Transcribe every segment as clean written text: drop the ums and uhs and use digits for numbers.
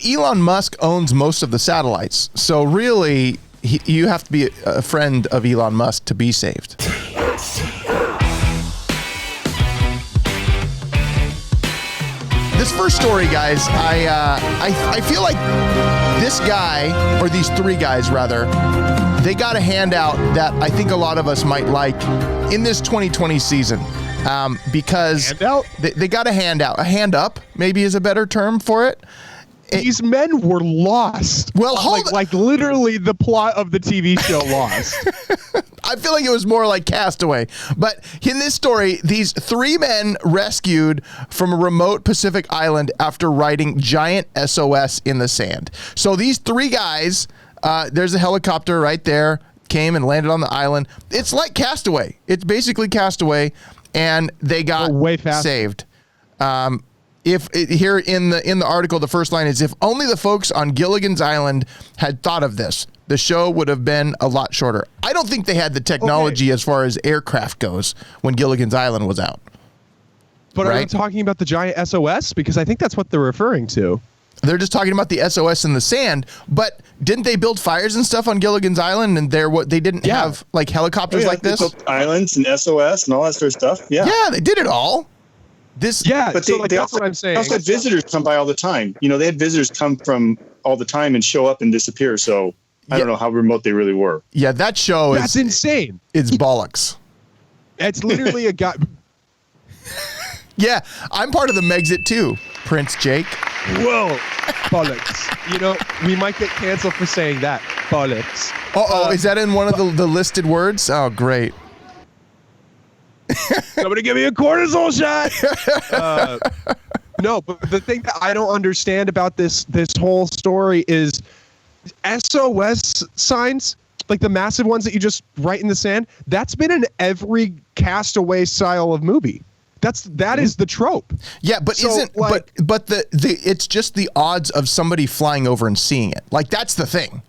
Elon Musk owns most of the satellites, so really, you have to be a friend of Elon Musk to be saved. This first story, guys, I feel like this guy, or these three guys rather, they got a handout that I think a lot of us might like in this 2020 season. Because they got a handout. A hand up, maybe, is a better term for it. These men were lost. Well, like literally the plot of the TV show Lost. I feel like it was more like Castaway. But in this story, these three men rescued from a remote Pacific island after writing giant SOS in the sand. So these three guys, there's a helicopter right there, came and landed on the island. It's like Castaway. It's basically Castaway, and they got way fast saved. Here in the article, the first line is, if only the folks on Gilligan's Island had thought of this, the show would have been a lot shorter. I don't think they had the technology as far as aircraft goes when Gilligan's Island was out. But Are you talking about the giant SOS? Because I think that's what they're referring to. They're just talking about the SOS in the sand, but didn't they build fires and stuff on Gilligan's Island? And they didn't have like helicopters like this? They built islands and SOS and all that sort of stuff. Yeah, they did it all. But that's what I'm saying. They also had visitors come by all the time. You know, they had visitors come from all the time and show up and disappear. So I don't know how remote they really were. Yeah, that show that's insane. It's bollocks. It's literally a guy. Yeah, I'm part of the Megxit too, Prince Jake. Whoa, bollocks. You know, we might get canceled for saying that. Bollocks. Is that in one of the listed words? Oh, great. Somebody give me a cortisol shot. No, but the thing that I don't understand about this whole story is SOS signs, like the massive ones that you just write in the sand. That's been in every Castaway style of movie. That is the trope. Yeah, but so, but it's just the odds of somebody flying over and seeing it. Like, that's the thing.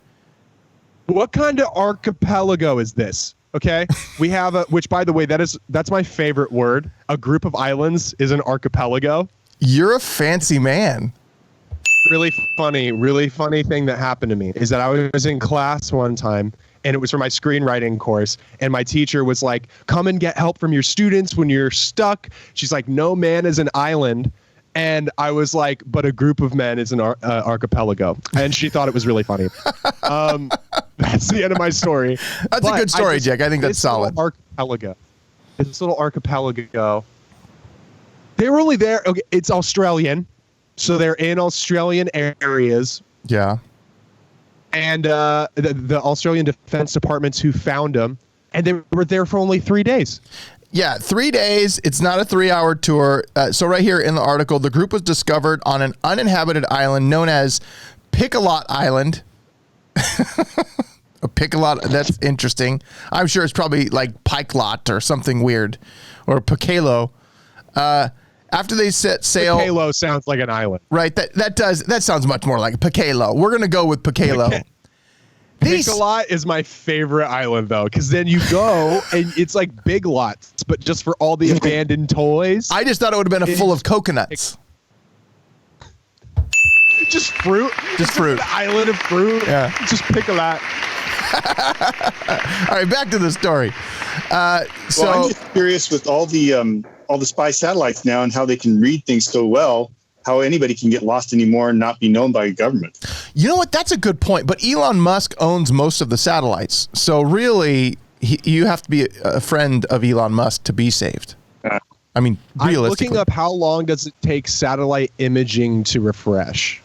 What kind of archipelago is this? Okay, we have which, by the way, that's my favorite word. A group of islands is an archipelago. You're a fancy man. Really funny thing that happened to me is that I was in class one time, and it was for my screenwriting course, and my teacher was like, come and get help from your students when you're stuck. She's like, no man is an island. And I was like, but a group of men is an archipelago. And she thought it was really funny. That's the end of my story. That's a good story, Jack. I think that's solid. This little archipelago. They were only there. Okay, it's Australian. So they're in Australian areas. Yeah. And the Australian Defense Departments who found them, and they were there for only 3 days. Yeah, 3 days. It's not a 3-hour tour. So right here in the article, the group was discovered on an uninhabited island known as Pickalot Island. A Pickalot, that's interesting. I'm sure it's probably like Pikelot or something weird, or Picalo. After they set sail, Picalo sounds like an island, right? That sounds much more like Picalo. We're gonna go with Picalo. Pickalot is my favorite island, though, because then you go and it's like Big Lots, but just for all the abandoned toys. I just thought it would have been full of coconuts. Just fruit. Just fruit. An island of fruit. Yeah. Just Pickalot. All right, back to the story. I'm just curious with all the spy satellites now and how they can read things so well, how anybody can get lost anymore and not be known by a government. You know what? That's a good point. But Elon Musk owns most of the satellites. So really, you have to be a friend of Elon Musk to be saved. I mean, realistically. I'm looking up how long does it take satellite imaging to refresh.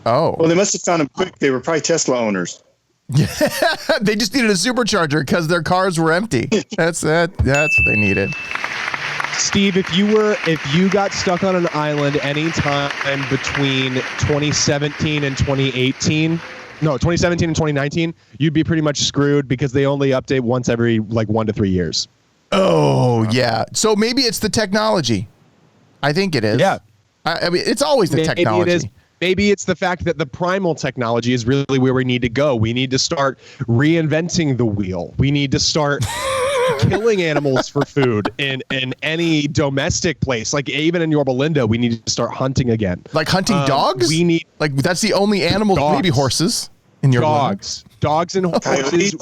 Oh. Well, they must have found them quick. They were probably Tesla owners. Yeah, they just needed a supercharger because their cars were empty. That's what they needed. Steve, if you got stuck on an island anytime between 2017 and 2018, no, 2017 and 2019, you'd be pretty much screwed because they only update once every like 1 to 3 years. Oh, yeah. So maybe it's the technology. I think it is. Yeah. I mean, it's always the technology. It is. Maybe it's the fact that the primal technology is really where we need to go. We need to start reinventing the wheel. We need to start killing animals for food in any domestic place. Like even in Yorba Linda, we need to start hunting again. Like hunting dogs? We need that's the only animal, maybe horses in your dogs and horses,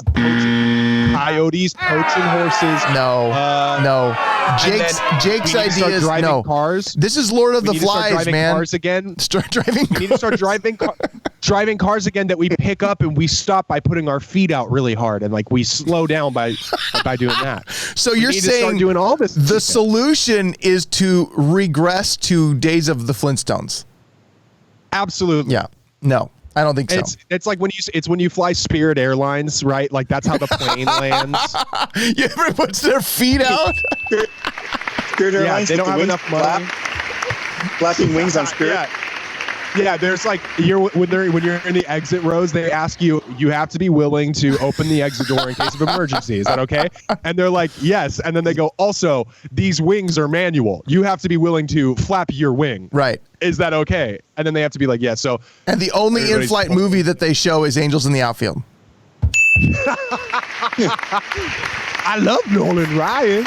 coyotes poaching horses. No. Jake's idea is no. Cars. This is Lord of the Flies, man. Cars again. Start driving. We need to start driving cars again that we pick up and we stop by putting our feet out really hard and like we slow down by doing that. So you're saying doing all this. The solution is to regress to days of the Flintstones. Absolutely. Yeah. No. I don't think so. It's like when you fly Spirit Airlines, right? Like that's how the plane lands. Everyone puts their feet out. Spirit Airlines. They don't have enough money. Flapping wings on Spirit. Yeah, there's like when you're in the exit rows, they ask you have to be willing to open the exit door in case of emergency. Is that okay? And they're like, yes. And then they go, also, these wings are manual. You have to be willing to flap your wing. Right. Is that okay? And then they have to be like, yeah. So. And the only in-flight movie that they show is Angels in the Outfield. I love Nolan Ryan.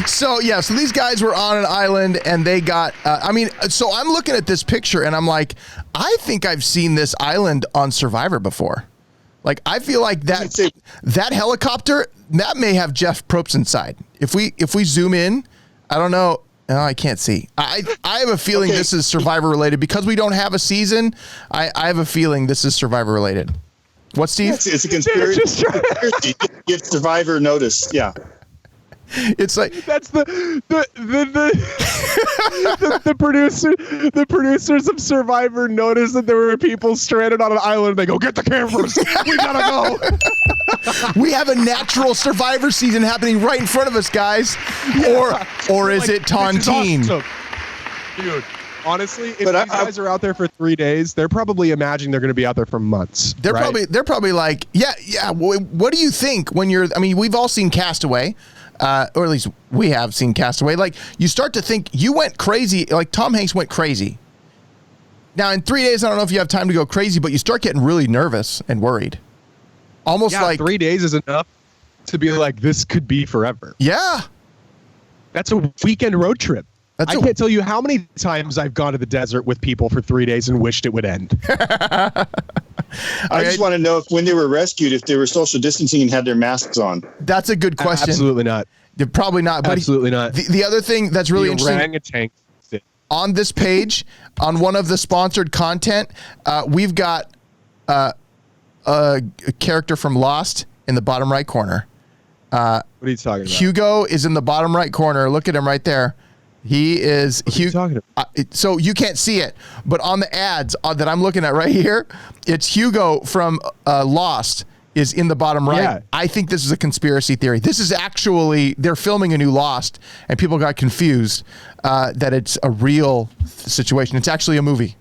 So these guys were on an island and they got, so I'm looking at this picture and I'm like, I think I've seen this island on Survivor before. Like, I feel like that helicopter, that may have Jeff Probst inside. If we zoom in, I don't know. No, I can't see. I have a feeling this is Survivor related because we don't have a season. I have a feeling this is Survivor related. What, Steve? It's a conspiracy. Get Survivor notice. Yeah. It's like that's the producers of Survivor noticed that there were people stranded on an island. They go, get the cameras. We gotta go. We have a natural Survivor season happening right in front of us, guys. Yeah. Or is it Tontine? Awesome. Dude, honestly, if these guys are out there for 3 days, they're probably imagining they're going to be out there for months. They're probably like, yeah. What do you think when you're? I mean, we've all seen Castaway. Or at least we have seen Castaway. Like, you start to think you went crazy. Like, Tom Hanks went crazy. Now, in 3 days, I don't know if you have time to go crazy, but you start getting really nervous and worried. Almost like 3 days is enough to be like, this could be forever. Yeah. That's a weekend road trip. I can't tell you how many times I've gone to the desert with people for 3 days and wished it would end. I just want to know if when they were rescued, if they were social distancing and had their masks on. That's a good question. Absolutely not. Probably not. But absolutely not. The other thing that's really interesting, on this page, on one of the sponsored content, we've got a character from Lost in the bottom right corner. What are you talking about? Hugo is in the bottom right corner. Look at him right there. He is Hugo. So you can't see it, but on the ads that I'm looking at right here, it's Hugo from Lost is in the bottom right. Yeah. I think this is a conspiracy theory. This is actually, they're filming a new Lost, and people got confused that it's a real situation. It's actually a movie.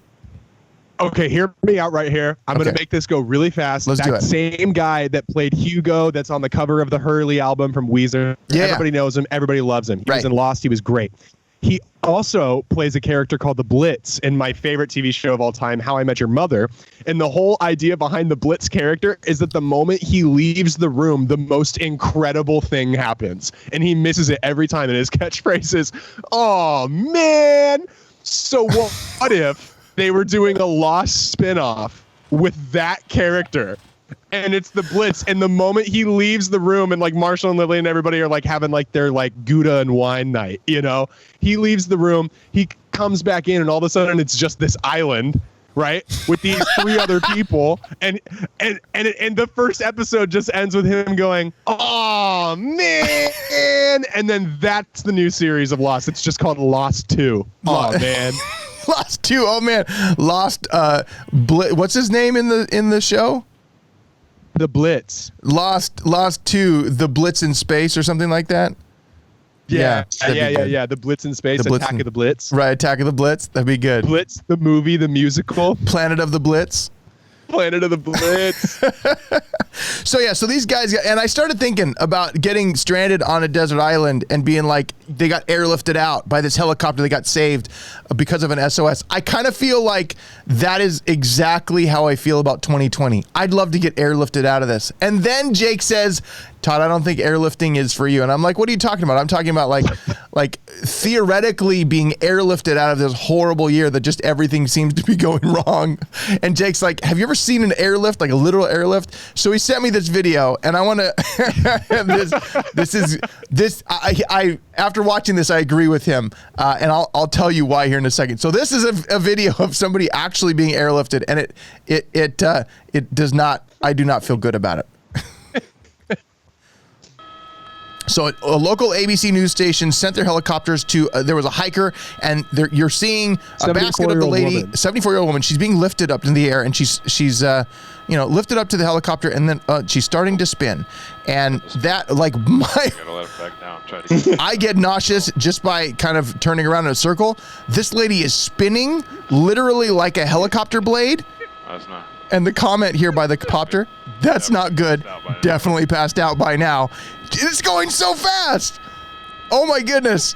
Okay, hear me out right here. I'm going to make this go really fast. Let's do it. Same guy that played Hugo that's on the cover of the Hurley album from Weezer. Yeah. Everybody knows him. Everybody loves him. He was in Lost. He was great. He also plays a character called the Blitz in my favorite TV show of all time, How I Met Your Mother. And the whole idea behind the Blitz character is that the moment he leaves the room, the most incredible thing happens. And he misses it every time. And his catchphrase is, oh, man. So what if they were doing a Lost spinoff with that character? And it's the Blitz, and the moment he leaves the room, and like Marshall and Lily and everybody are like having like their like Gouda and wine night, you know, he leaves the room, he comes back in, and all of a sudden it's just this island, right, with these three other people, and the first episode just ends with him going, "Oh man," and then that's the new series of Lost. It's just called Lost 2. Oh man. Lost 2. Oh man. Lost. What's his name in the show? The Blitz. Lost 2, the Blitz in Space or something like that. Yeah. The Blitz in Space. Attack of the Blitz. Right, Attack of the Blitz. That'd be good. Blitz, the movie, the musical. Planet of the Blitz. Planet of the Blitz. So these guys, and I started thinking about getting stranded on a desert island and being like, they got airlifted out by this helicopter. They got saved because of an SOS. I kind of feel like that is exactly how I feel about 2020. I'd love to get airlifted out of this. And then Jake says, Todd, I don't think airlifting is for you. And I'm like, what are you talking about? I'm talking about like theoretically being airlifted out of this horrible year that just everything seems to be going wrong. And Jake's like, have you ever seen an airlift, like a literal airlift? So he sent me this video, and I want to, I after watching this, I agree with him. And I'll tell you why here in a second. So this is a video of somebody actually being airlifted, and it does not, I do not feel good about it. So a local ABC news station sent their helicopters to, there was a hiker, and you're seeing a basket of the lady, 74-year-old woman. She's being lifted up in the air, and she's lifted up to the helicopter, and then she's starting to spin. And that, like, Gotta let it back down. Try to I get nauseous just by kind of turning around in a circle. This lady is spinning literally like a helicopter blade. That's not. And the comment here by the copter, that's not good. Definitely passed out by now. It's going so fast. Oh my goodness.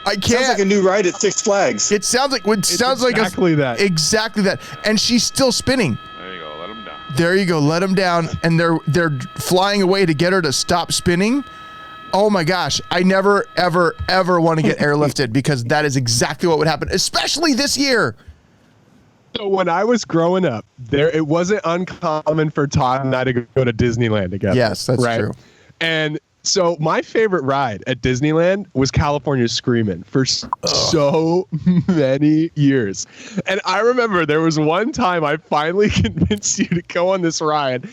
I can't. Sounds like a new ride at Six Flags. It sounds like exactly that. Exactly that. And she's still spinning. There you go. Let him down. There you go. Let them down. And they're flying away to get her to stop spinning. Oh my gosh. I never, ever, ever want to get airlifted, because that is exactly what would happen, especially this year. So when I was growing up, it wasn't uncommon for Todd and I to go to Disneyland together. Yes, that's true. And so my favorite ride at Disneyland was California Screamin' for so many years. And I remember there was one time I finally convinced you to go on this ride,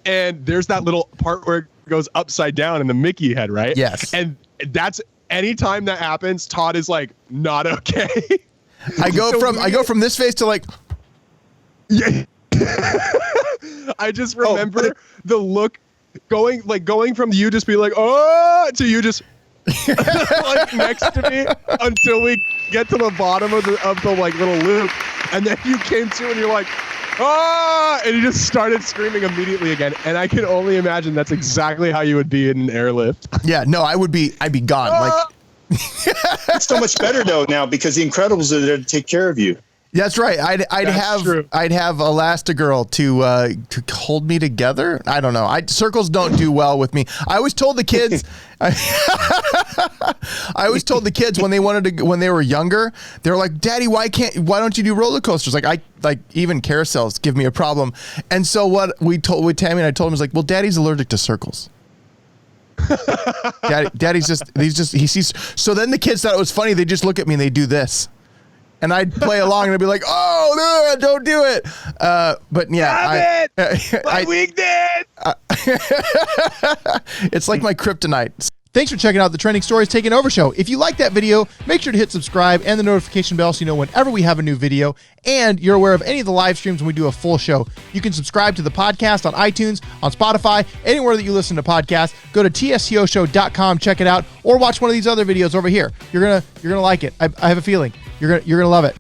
and there's that little part where it goes upside down in the Mickey head, right? Yes. And that's, anytime that happens, Todd is like, not okay. I go from this face to like, yeah. I just remember the look going from you just be like, oh, to you just like next to me until we get to the bottom of the like little loop, and then you came to and you're like, ah, and you just started screaming immediately again. And I can only imagine that's exactly how you would be in an airlift. Yeah, no, I'd be gone. Like, It's so much better though now, because the Incredibles are there to take care of you. that's right. I'd have Elastigirl to hold me together. I don't know. Circles don't do well with me. I always told the kids. I always told the kids when they were younger, they were like, "Daddy, why don't you do roller coasters?" Like even carousels give me a problem. And so what Tammy and I told him was like, "Well, Daddy's allergic to circles." Daddy's he sees. So then the kids thought it was funny. They just look at me and they do this. And I'd play along and I'd be like, "Oh, no, don't do it." But yeah, my weakness. It's like my kryptonite. Thanks for checking out the Trending Stories Taking Over show. If you like that video, make sure to hit subscribe and the notification bell so you know whenever we have a new video, and you're aware of any of the live streams when we do a full show. You can subscribe to the podcast on iTunes, on Spotify, anywhere that you listen to podcasts. Go to TSTOshow.com, check it out, or watch one of these other videos over here. You're gonna like it. I have a feeling you're gonna love it.